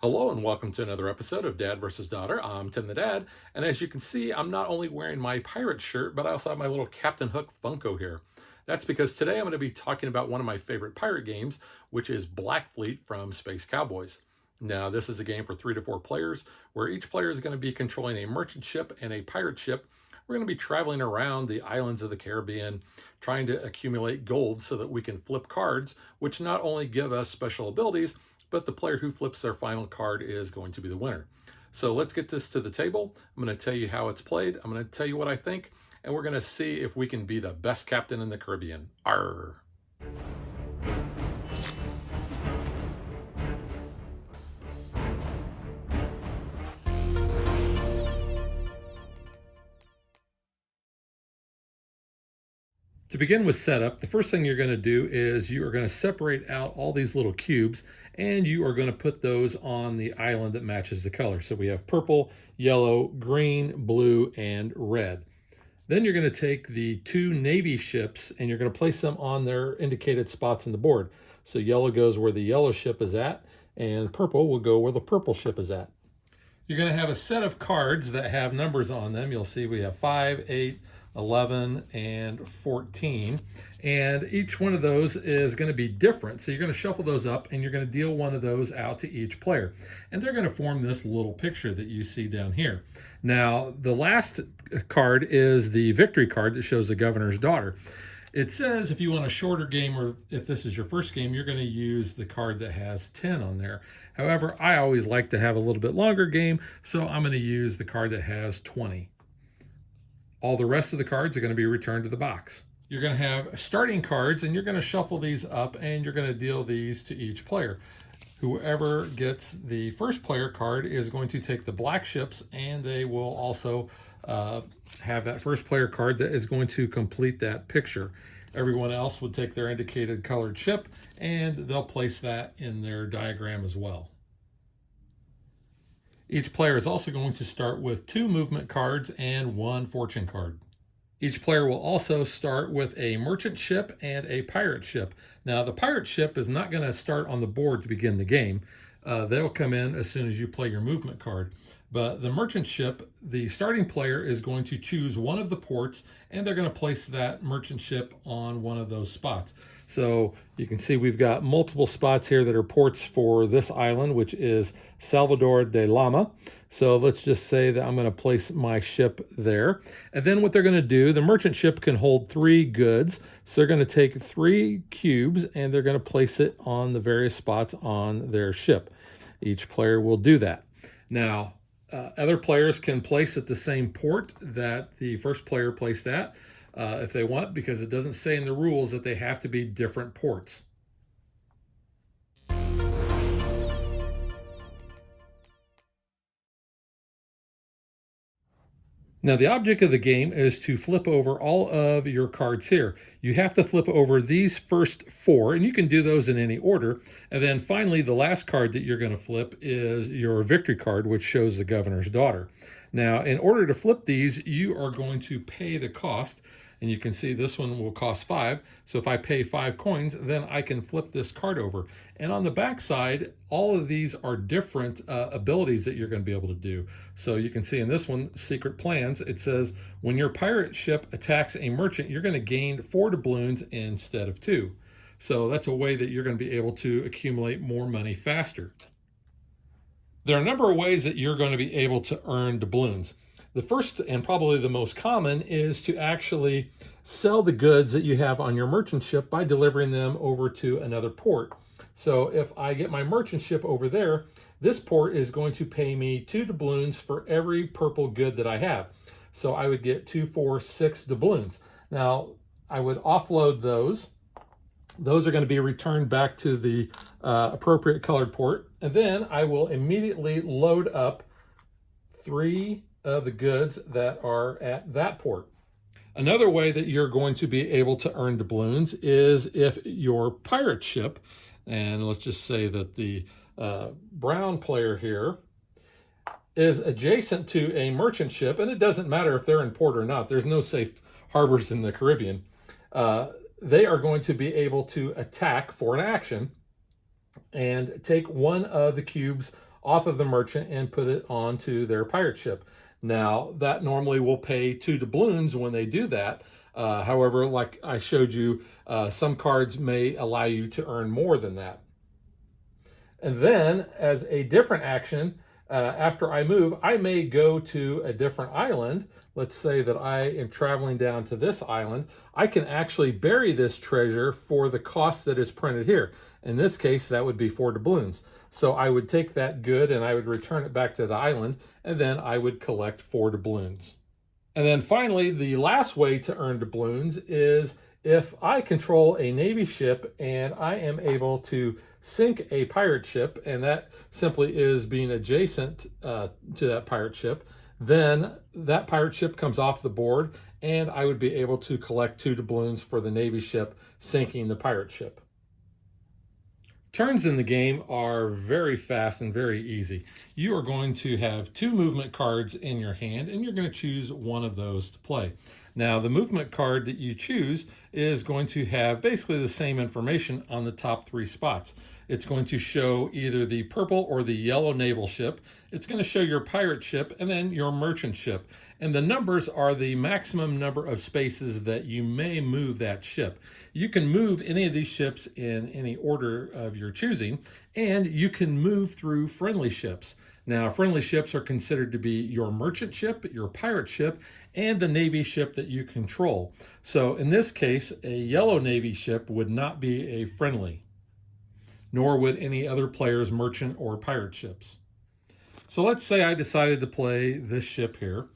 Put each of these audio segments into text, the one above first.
Hello and welcome to another episode of Dad versus Daughter. I'm Tim the Dad, and as you can see, I'm not only wearing my pirate shirt, but I also have my little Captain Hook Funko here. That's because today I'm going to be talking about one of my favorite pirate games, which is Black Fleet from Space Cowboys. Now, this is a game for 3 to 4 players, where each player is going to be controlling a merchant ship and a pirate ship. We're going to be traveling around the islands of the Caribbean, trying to accumulate gold so that we can flip cards, which not only give us special abilities, but the player who flips their final card is going to be the winner. So let's get this to the table. I'm going to tell you how it's played. I'm going to tell you what I think, and we're going to see if we can be the best captain in the Caribbean. Arr! To begin with setup, the first thing you're going to do is you are going to separate out all these little cubes and you are going to put those on the island that matches the color. So we have purple, yellow, green, blue, and red. Then you're going to take the two Navy ships and you're going to place them on their indicated spots in the board. So yellow goes where the yellow ship is at and purple will go where the purple ship is at. You're going to have a set of cards that have numbers on them. You'll see we have 5, 8, 11, and 14. And each one of those is going to be different. So you're going to shuffle those up and you're going to deal one of those out to each player. And they're going to form this little picture that you see down here. Now, the last card is the victory card that shows the governor's daughter. It says if you want a shorter game, or if this is your first game, you're going to use the card that has 10 on there. However, I always like to have a little bit longer game, so I'm going to use the card that has 20. All the rest of the cards are going to be returned to the box. You're going to have starting cards, and you're going to shuffle these up, and you're going to deal these to each player. Whoever gets the first player card is going to take the black ships, and they will also have that first player card that is going to complete that picture. Everyone else would take their indicated colored ship, and they'll place that in their diagram as well. Each player is also going to start with 2 movement cards and 1 fortune card. Each player will also start with a merchant ship and a pirate ship. Now, the pirate ship is not going to start on the board to begin the game. They'll come in as soon as you play your movement card. But the merchant ship, the starting player is going to choose one of the ports, and they're going to place that merchant ship on one of those spots. So you can see we've got multiple spots here that are ports for this island, which is Salvador de Lama. So let's just say that I'm going to place my ship there. And then what they're going to do, the merchant ship can hold 3 goods. So they're going to take 3 cubes and they're going to place it on the various spots on their ship. Each player will do that. Now, other players can place at the same port that the first player placed at if they want, because it doesn't say in the rules that they have to be different ports. Now, the object of the game is to flip over all of your cards here. You have to flip over these first 4, and you can do those in any order. And then finally, the last card that you're going to flip is your victory card, which shows the governor's daughter. Now, in order to flip these, you are going to pay the cost. And you can see this one will cost 5. So if I pay 5 coins, then I can flip this card over. And on the back side, all of these are different abilities that you're going to be able to do. So you can see in this one, Secret Plans, it says when your pirate ship attacks a merchant, you're going to gain 4 doubloons instead of 2. So that's a way that you're going to be able to accumulate more money faster. There are a number of ways that you're going to be able to earn doubloons. The first and probably the most common is to actually sell the goods that you have on your merchant ship by delivering them over to another port. So if I get my merchant ship over there, this port is going to pay me 2 doubloons for every purple good that I have. So I would get 2, 4, 6 doubloons. Now, I would offload those. Those are going to be returned back to the appropriate colored port. And then I will immediately load up 3 of the goods that are at that port. Another way that you're going to be able to earn doubloons is if your pirate ship, and let's just say that the brown player here is adjacent to a merchant ship, and it doesn't matter if they're in port or not. There's no safe harbors in the Caribbean. They are going to be able to attack for an action and take one of the cubes off of the merchant and put it onto their pirate ship. Now, that normally will pay 2 doubloons when they do that. However, like I showed you, some cards may allow you to earn more than that. And then, as a different action, after I move, I may go to a different island. Let's say that I am traveling down to this island. I can actually bury this treasure for the cost that is printed here. In this case, that would be 4 doubloons. So I would take that good and I would return it back to the island, and then I would collect 4 doubloons. And then finally, the last way to earn doubloons is if I control a Navy ship and I am able to sink a pirate ship, and that simply is being adjacent to that pirate ship, then that pirate ship comes off the board and I would be able to collect 2 doubloons for the Navy ship sinking the pirate ship. Turns in the game are very fast and very easy. You are going to have 2 movement cards in your hand, and you're going to choose one of those to play. Now, the movement card that you choose is going to have basically the same information on the top 3 spots. It's going to show either the purple or the yellow naval ship. It's going to show your pirate ship and then your merchant ship. And the numbers are the maximum number of spaces that you may move that ship. You can move any of these ships in any order of your choosing, and you can move through friendly ships. Now, friendly ships are considered to be your merchant ship, your pirate ship, and the Navy ship that you control. So in this case, a yellow Navy ship would not be a friendly, nor would any other player's merchant or pirate ships. So let's say I decided to play this ship here.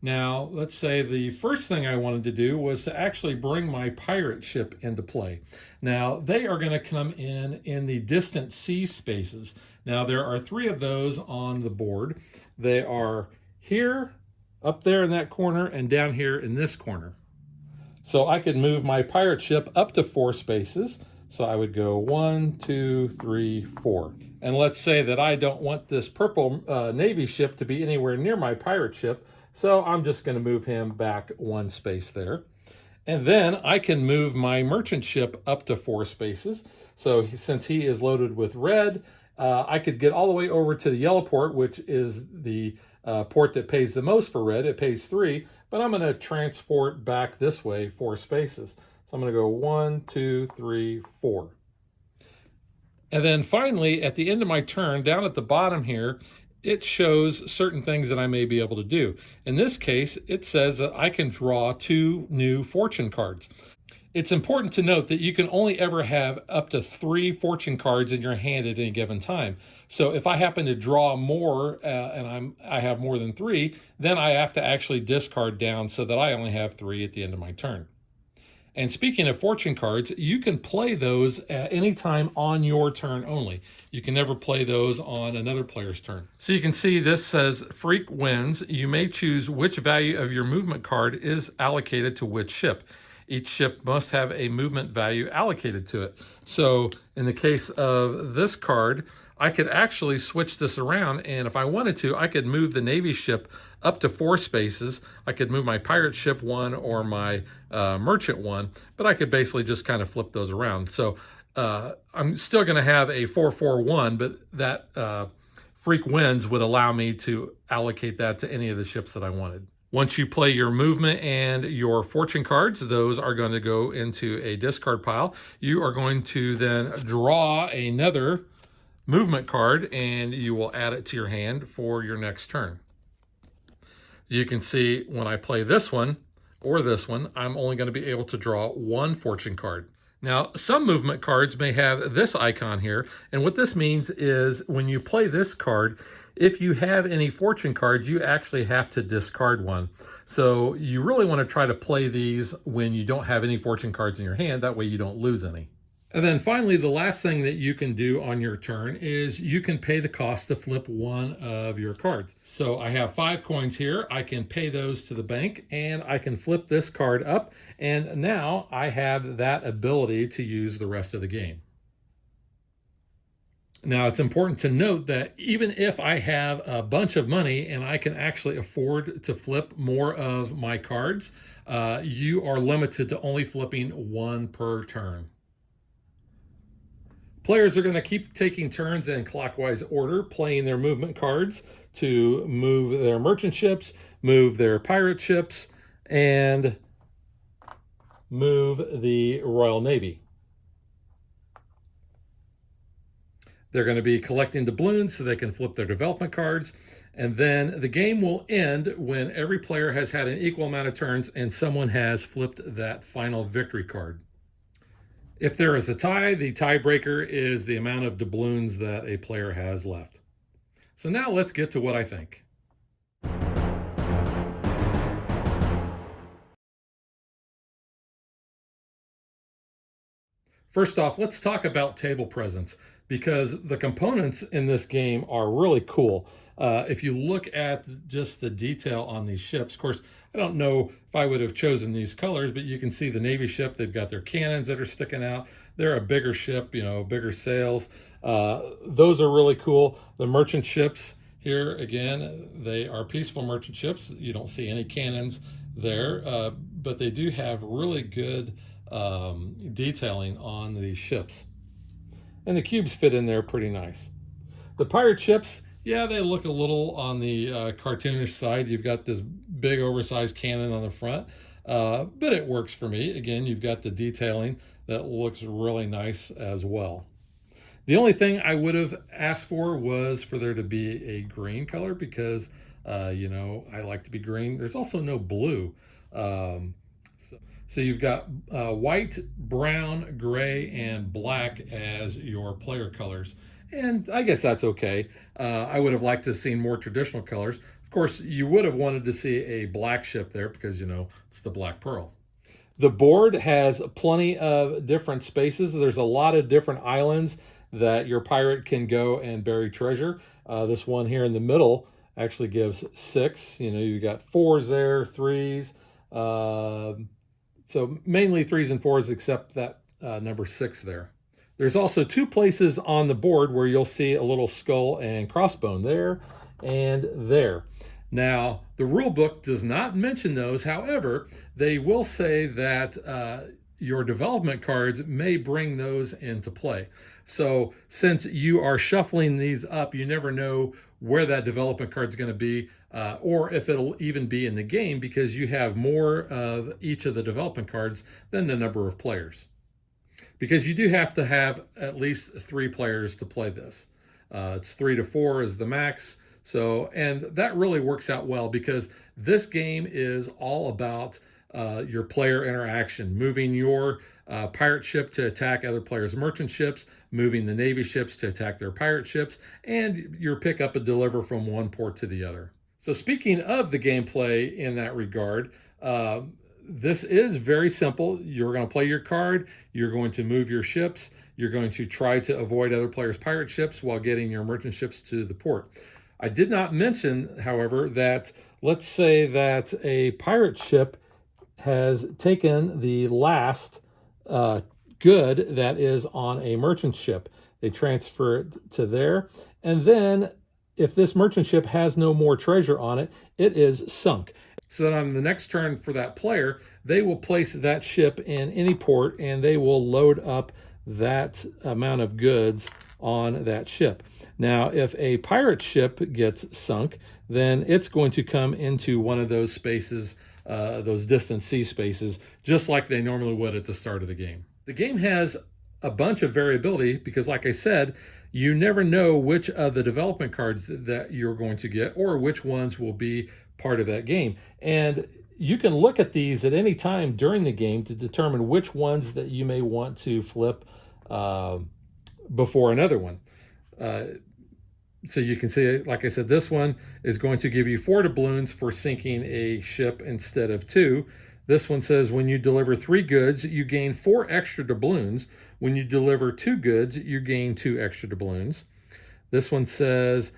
Now, let's say the first thing I wanted to do was to actually bring my pirate ship into play. Now, they are going to come in the distant sea spaces. Now, there are 3 of those on the board. They are here, up there in that corner, and down here in this corner. So I could move my pirate ship up to 4 spaces. So I would go 1, 2, 3, 4. And let's say that I don't want this purple Navy ship to be anywhere near my pirate ship. So I'm just going to move him back 1 space there. And then I can move my merchant ship up to 4 spaces. So since he is loaded with red, I could get all the way over to the yellow port, which is the port that pays the most for red. It pays 3, but I'm going to transport back this way 4 spaces. So I'm going to go 1, 2, 3, 4. And then finally, at the end of my turn, down at the bottom here, it shows certain things that I may be able to do. In this case, it says that I can draw 2 new fortune cards. It's important to note that you can only ever have up to 3 fortune cards in your hand at any given time. So if I happen to draw more and I have more than 3, then I have to actually discard down so that I only have 3 at the end of my turn. And speaking of fortune cards, you can play those at any time on your turn only. You can never play those on another player's turn. So you can see this says freak wins. You may choose which value of your movement card is allocated to which ship. Each ship must have a movement value allocated to it. So in the case of this card, I could actually switch this around, and if I wanted to, I could move the Navy ship up to 4 spaces. I could move my pirate ship 1 or my merchant 1, but I could basically just kind of flip those around. So I'm still going to have a 4-4-1, but that freak wins would allow me to allocate that to any of the ships that I wanted. Once you play your movement and your fortune cards, those are going to go into a discard pile. You are going to then draw another movement card, and you will add it to your hand for your next turn. You can see when I play this one or this one, I'm only going to be able to draw 1 fortune card. Now, some movement cards may have this icon here, and what this means is when you play this card, if you have any fortune cards, you actually have to discard 1. So you really want to try to play these when you don't have any fortune cards in your hand. That way you don't lose any. And then finally, the last thing that you can do on your turn is you can pay the cost to flip 1 of your cards. So I have 5 coins here. I can pay those to the bank, and I can flip this card up, and now I have that ability to use the rest of the game. Now, it's important to note that even if I have a bunch of money and I can actually afford to flip more of my cards, you are limited to only flipping 1 per turn. Players are going to keep taking turns in clockwise order, playing their movement cards to move their merchant ships, move their pirate ships, and move the Royal Navy. They're going to be collecting doubloons so they can flip their development cards. And then the game will end when every player has had an equal amount of turns and someone has flipped that final victory card. If there is a tie, the tiebreaker is the amount of doubloons that a player has left. So now let's get to what I think. First off, let's talk about table presence, because the components in this game are really cool. If you look at just the detail on these ships, of course, I don't know if I would have chosen these colors, but you can see the Navy ship, they've got their cannons that are sticking out. They're a bigger ship, you know, bigger sails. Those are really cool. The merchant ships here, again, they are peaceful merchant ships. You don't see any cannons there, but they do have really good detailing on these ships. And the cubes fit in there pretty nice. The pirate ships, yeah, they look a little on the cartoonish side. You've got this big oversized cannon on the front, but it works for me. Again, you've got the detailing that looks really nice as well. The only thing I would have asked for was for there to be a green color, because, you know, I like to be green. There's also no blue. So you've got white, brown, gray, and black as your player colors. And I guess that's okay. I would have liked to have seen more traditional colors. Of course, you would have wanted to see a black ship there because, you know, it's the Black Pearl. The board has plenty of different spaces. There's a lot of different islands that your pirate can go and bury treasure. This one here in the middle actually gives 6. You know, you got 4s there, 3s. So mainly 3s and 4s, except that number 6 there. There's also 2 places on the board where you'll see a little skull and crossbone there and there. Now, the rule book does not mention those. However, they will say that your development cards may bring those into play. So since you are shuffling these up, you never know where that development card is going to be, or if it'll even be in the game, because you have more of each of the development cards than the number of players. Because you do have to have at least 3 players to play this. It's 3 to 4 is the max. So, and that really works out well, because this game is all about your player interaction, moving your pirate ship to attack other players' merchant ships, moving the Navy ships to attack their pirate ships, and your pick up and deliver from one port to the other. So speaking of the gameplay in that regard, this is very simple. You're going to play your card, you're going to move your ships, you're going to try to avoid other players' pirate ships while getting your merchant ships to the port. I did not mention, however, that let's say that a pirate ship has taken the last good that is on a merchant ship. They transfer it to there, and then if this merchant ship has no more treasure on it, it is sunk. So then on the next turn for that player, they will place that ship in any port and they will load up that amount of goods on that ship. Now, if a pirate ship gets sunk, then it's going to come into one of those spaces, those distant sea spaces, just like they normally would at the start of the game. The game has a bunch of variability because, like I said, you never know which of the development cards that you're going to get or which ones will be part of that game. And you can look at these at any time during the game to determine which ones that you may want to flip before another one. So you can see, like I said, this one is going to give you 4 doubloons for sinking a ship instead of 2. This one says when you deliver 3 goods, you gain 4 extra doubloons. When you deliver 2 goods, you gain 2 extra doubloons. This one says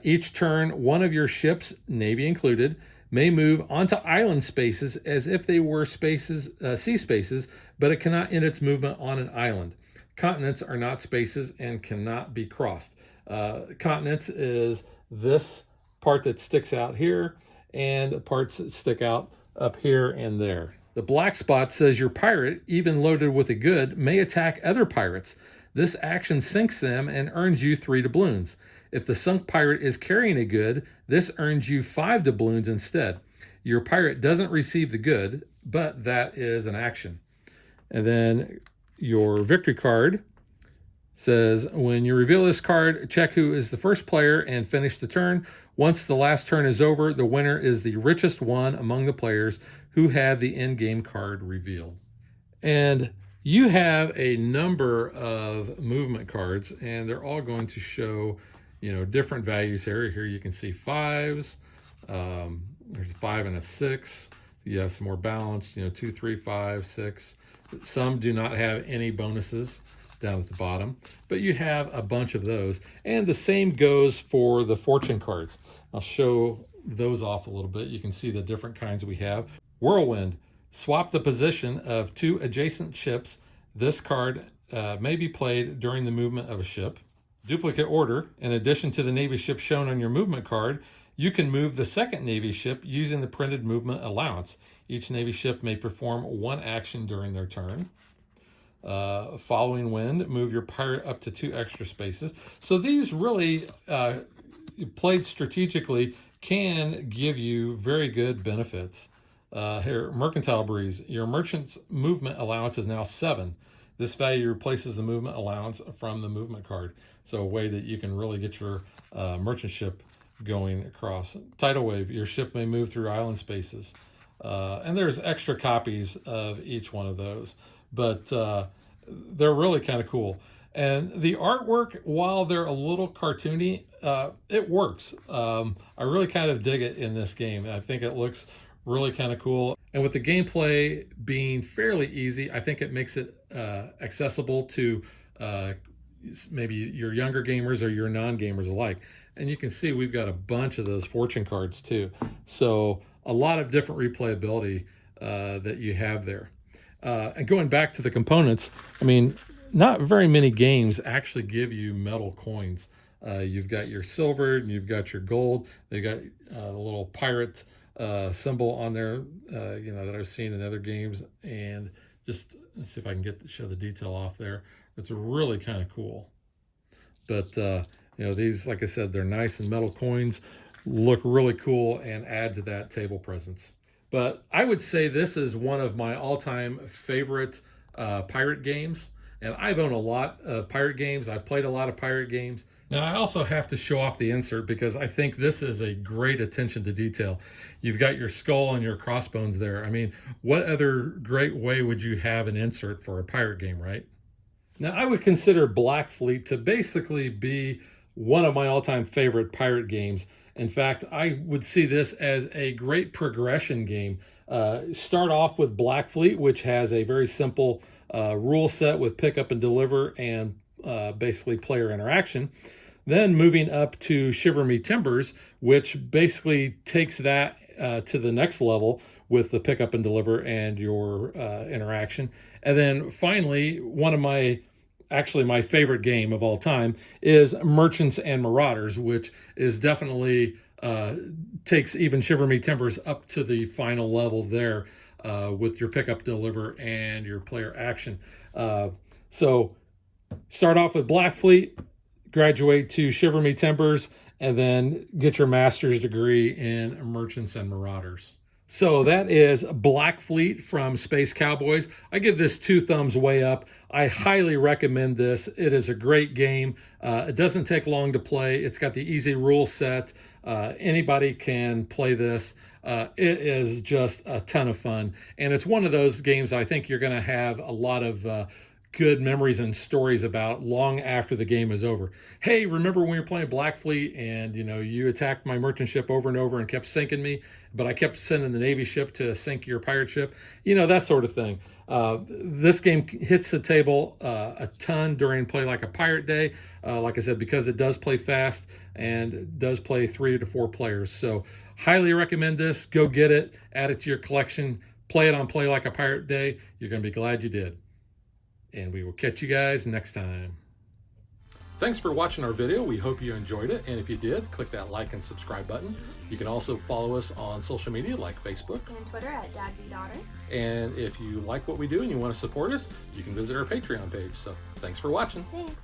each turn, one of your ships, Navy included, may move onto island spaces as if they were spaces, sea spaces, but it cannot end its movement on an island. Continents are not spaces and cannot be crossed. Continents is this part that sticks out here and parts that stick out up here and there. The black spot says your pirate, even loaded with a good, may attack other pirates. This action sinks them and earns you 3 doubloons. If the sunk pirate is carrying a good, this earns you 5 doubloons instead. Your pirate doesn't receive the good, but that is an action. And then your victory card says, when you reveal this card, check who is the first player and finish the turn. Once the last turn is over, the winner is the richest one among the players who had the in-game card revealed. And you have a number of movement cards, and they're all going to show, different values here. Here you can see 5s. There's a 5 and a 6. You have some more balanced, 2, 3, 5, 6. Some do not have any bonuses down at the bottom, but you have a bunch of those. And the same goes for the fortune cards. I'll show those off a little bit. You can see the different kinds we have. Whirlwind. Swap the position of 2 adjacent ships. This card may be played during the movement of a ship. Duplicate order. In addition to the Navy ship shown on your movement card, you can move the second Navy ship using the printed movement allowance. Each Navy ship may perform 1 action during their turn. Following wind, move your pirate up to 2 extra spaces. So these really, played strategically, can give you very good benefits. Here, Mercantile Breeze. Your merchant's movement allowance is now 7. This value replaces the movement allowance from the movement card. So a way that you can really get your merchant ship going across. Tidal Wave. Your ship may move through island spaces. And there's extra copies of each one of those. But they're really kind of cool. And the artwork, while they're a little cartoony, it works. I really kind of dig it in this game. I think it looks really kind of cool. And with the gameplay being fairly easy, I think it makes it accessible to maybe your younger gamers or your non-gamers alike. And you can see we've got a bunch of those fortune cards too. So a lot of different replayability that you have there. And going back to the components, I mean, not very many games actually give you metal coins. You've got your silver and you've got your gold. They got the little pirate symbol on there, that I've seen in other games. And just let's see if I can show the detail off there. It's really kind of cool. But these, like I said, they're nice, and metal coins look really cool and add to that table presence. But I would say this is one of my all-time favorite pirate games. And I've owned a lot of pirate games. I've played a lot of pirate games. Now, I also have to show off the insert because I think this is a great attention to detail. You've got your skull and your crossbones there. I mean, what other great way would you have an insert for a pirate game, right? Now, I would consider Black Fleet to basically be one of my all-time favorite pirate games. In fact, I would see this as a great progression game. Start off with Black Fleet, which has a very simple rule set with pick up and deliver and basically player interaction. Then moving up to Shiver Me Timbers, which basically takes that to the next level with the pick up and deliver and your interaction. And then finally, one of my favorite game of all time is Merchants and Marauders, which is definitely takes even Shiver Me Timbers up to the final level there with your pick up, deliver, and your player action. So start off with Black Fleet, graduate to Shiver Me Timbers, and then get your master's degree in Merchants and Marauders. So that is Black Fleet from Space Cowboys. I give this 2 thumbs way up. I highly recommend this. It is a great game. It doesn't take long to play. It's got the easy rule set. Anybody can play this. It is just a ton of fun. And it's one of those games I think you're going to have a lot of good memories and stories about long after the game is over. Hey, remember when we were playing Black Fleet and you attacked my merchant ship over and over and kept sinking me, but I kept sending the Navy ship to sink your pirate ship? That sort of thing. This game hits the table a ton during Play Like a Pirate Day, like I said, because it does play fast and does play 3 to 4 players. So highly recommend this. Go get it, add it to your collection, play it on Play Like a Pirate Day. You're going to be glad you did. And we will catch you guys next time. Thanks for watching our video. We hope you enjoyed it. And if you did, click that like and subscribe button. You can also follow us on social media like Facebook and Twitter at DadVDaughter. And if you like what we do and you want to support us, you can visit our Patreon page. So thanks for watching. Thanks.